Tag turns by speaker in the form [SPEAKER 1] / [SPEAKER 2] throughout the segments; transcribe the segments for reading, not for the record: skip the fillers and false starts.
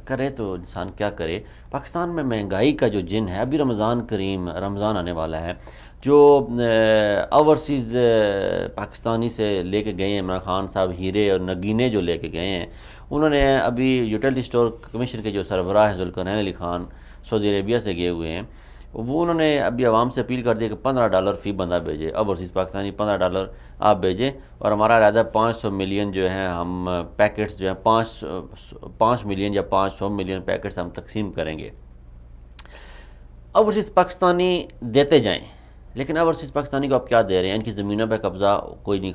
[SPEAKER 1] کرے تو انسان کیا کرے۔ پاکستان میں مہنگائی کا جو جن ہے، ابھی رمضان کریم، رمضان آنے والا ہے، جو اوورسیز پاکستانی سے لے کے گئے ہیں عمران خان صاحب، ہیرے اور نگینے جو لے کے گئے ہیں، انہوں نے ابھی یوٹیلٹی اسٹور کمیشن کے جو سربراہ ہیں ذوالقرنین علی خان، سعودی عربیہ سے گئے ہوئے ہیں، وہ انہوں نے ابھی عوام سے اپیل کر دیا کہ $15 فی بندہ بھیجے، اوورسیز پاکستانی $15 آپ بھیجیں، اور ہمارا ارادہ 500 ملین جو ہیں ہم پیکٹس جو ہیں 5 ملین یا 500 ملین پیکٹس ہم تقسیم کریں گے۔ اوورسیز پاکستانی دیتے جائیں، لیکن اوورسیز پاکستانی کو آپ کیا دے رہے ہیں؟ ان کی زمینوں پہ قبضہ کوئی نہیں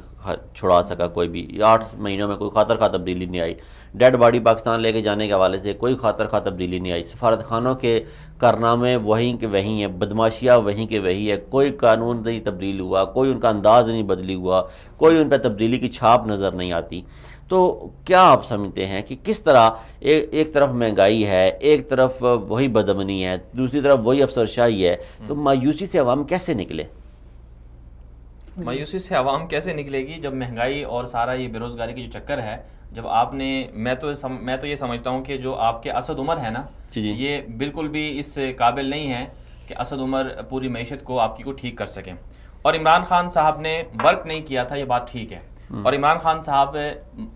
[SPEAKER 1] چھڑا سکا، کوئی بھی 8 مہینوں میں کوئی خاطر خواہ تبدیلی نہیں آئی۔ ڈیڈ باڈی پاکستان لے کے جانے کے حوالے سے کوئی خاطر خواہ تبدیلی نہیں آئی۔ سفارت خانوں کے کارنامے وہیں کے وہیں ہیں، بدماشیاں وہیں کے وہی ہے، کوئی قانون نہیں تبدیل ہوا، کوئی ان کا انداز نہیں بدلی ہوا، کوئی ان پہ تبدیلی کی چھاپ نظر نہیں آتی۔ تو کیا آپ سمجھتے ہیں کہ کس طرح ایک طرف مہنگائی ہے، ایک طرف وہی بدامنی ہے، دوسری طرف وہی افسرشاہی ہے، تو مایوسی سے عوام کیسے نکلے؟
[SPEAKER 2] مایوسی سے عوام کیسے نکلے گی جب مہنگائی اور سارا یہ بے روزگاری کی جو چکر ہے، جب آپ نے میں تو یہ سمجھتا ہوں کہ جو آپ کے اسد عمر ہے نا، یہ بالکل بھی اس قابل نہیں ہے کہ اسد عمر پوری معیشت کو آپ کی کو ٹھیک کر سکیں۔ اور عمران خان صاحب نے ورک نہیں کیا تھا، یہ بات ٹھیک ہے، اور عمران خان صاحب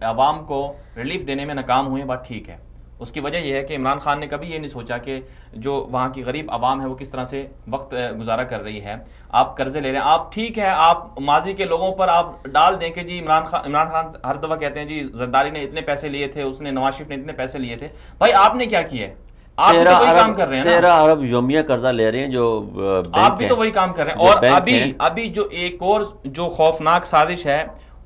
[SPEAKER 2] عوام کو ریلیف دینے میں ناکام ہوئے، بات ٹھیک ہے۔ اس کی وجہ یہ ہے کہ عمران خان نے کبھی یہ نہیں سوچا کہ جو وہاں کی غریب عوام ہے وہ کس طرح سے وقت گزارا کر رہی ہے۔ آپ قرضے لے رہے ہیں، آپ ٹھیک ہے، آپ ماضی کے لوگوں پر آپ ڈال دیں کہ جی عمران خان ہر دفعہ کہتے ہیں جی زرداری نے اتنے پیسے لیے تھے، اس نے نواز شریف نے اتنے پیسے لیے تھے۔ بھائی آپ نے کیا کیا ہے؟ آپ بھی تو وہی کام کر رہے ہیں نا،
[SPEAKER 1] 13 ارب یومیہ قرضہ لے رہے ہیں جو
[SPEAKER 2] آپ بھی تو وہی کام کر رہے ہیں۔ اور ابھی جو ایک اور جو خوفناک سازش ہے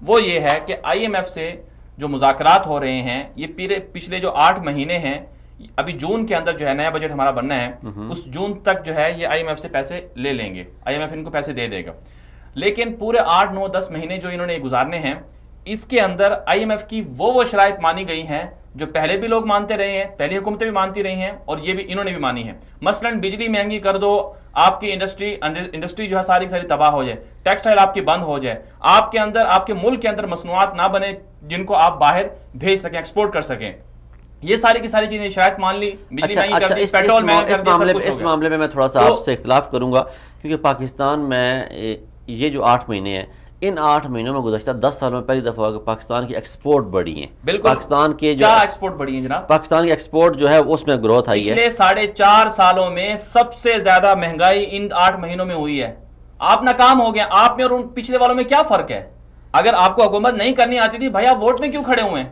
[SPEAKER 2] وہ یہ ہے کہ آئی ایم ایف سے جو مذاکرات ہو رہے ہیں، یہ پچھلے جو 8 مہینے ہیں، ابھی جون کے اندر جو ہے نیا بجٹ ہمارا بننا ہے، اس جون تک جو ہے یہ آئی ایم ایف سے پیسے لے لیں گے، آئی ایم ایف ان کو پیسے دے دے گا۔ لیکن پورے 8 9 10 مہینے جو انہوں نے گزارنے ہیں، اس کے اندر آئی ایم ایف کی وہ شرائط مانی گئی ہیں جو پہلے بھی لوگ مانتے رہے ہیں، پہلی حکومتیں بھی مانتی رہی ہیں، اور یہ بھی انہوں نے بھی مانی ہے۔ مثلا بجلی مہنگی کر دو، آپ کی انڈسٹری جو ہے ساری تباہ ہو جائے، ٹیکسٹائل آپ کی بند ہو جائے، آپ کے اندر آپ کے ملک کے اندر مصنوعات نہ بنے جن کو آپ باہر بھیج سکیں، ایکسپورٹ کر سکیں، یہ ساری کی ساری چیزیں شرائط مان لی، بجلی مہنگی کر دی، پیٹرول مہنگا کر دیا، سب کچھ ہو گیا۔
[SPEAKER 1] اس معاملے میں تھوڑا سا آپ سے اختلاف کروں گا، کیونکہ پاکستان میں یہ جو 8 مہینے ہیں، ان 8 مہینوں میں گزشتہ 10 سالوں میں پہلی دفعہ پاکستان کی ایکسپورٹ بڑھی ہیں۔
[SPEAKER 2] بالکل،
[SPEAKER 1] پاکستان کے جو
[SPEAKER 2] کیا ایکسپورٹ بڑھی ہیں جناب؟
[SPEAKER 1] پاکستان کی ایکسپورٹ جو ہے اس میں گروتھ آئی ہے۔
[SPEAKER 2] پچھلے 4.5 سالوں میں سب سے زیادہ مہنگائی ان 8 مہینوں میں ہوئی ہے۔ آپ ناکام ہو گئے، آپ میں اور ان پچھلے والوں میں کیا فرق ہے؟ اگر آپ کو حکومت نہیں کرنی آتی تھی، بھائی آپ ووٹ میں کیوں کھڑے ہوئے ہیں؟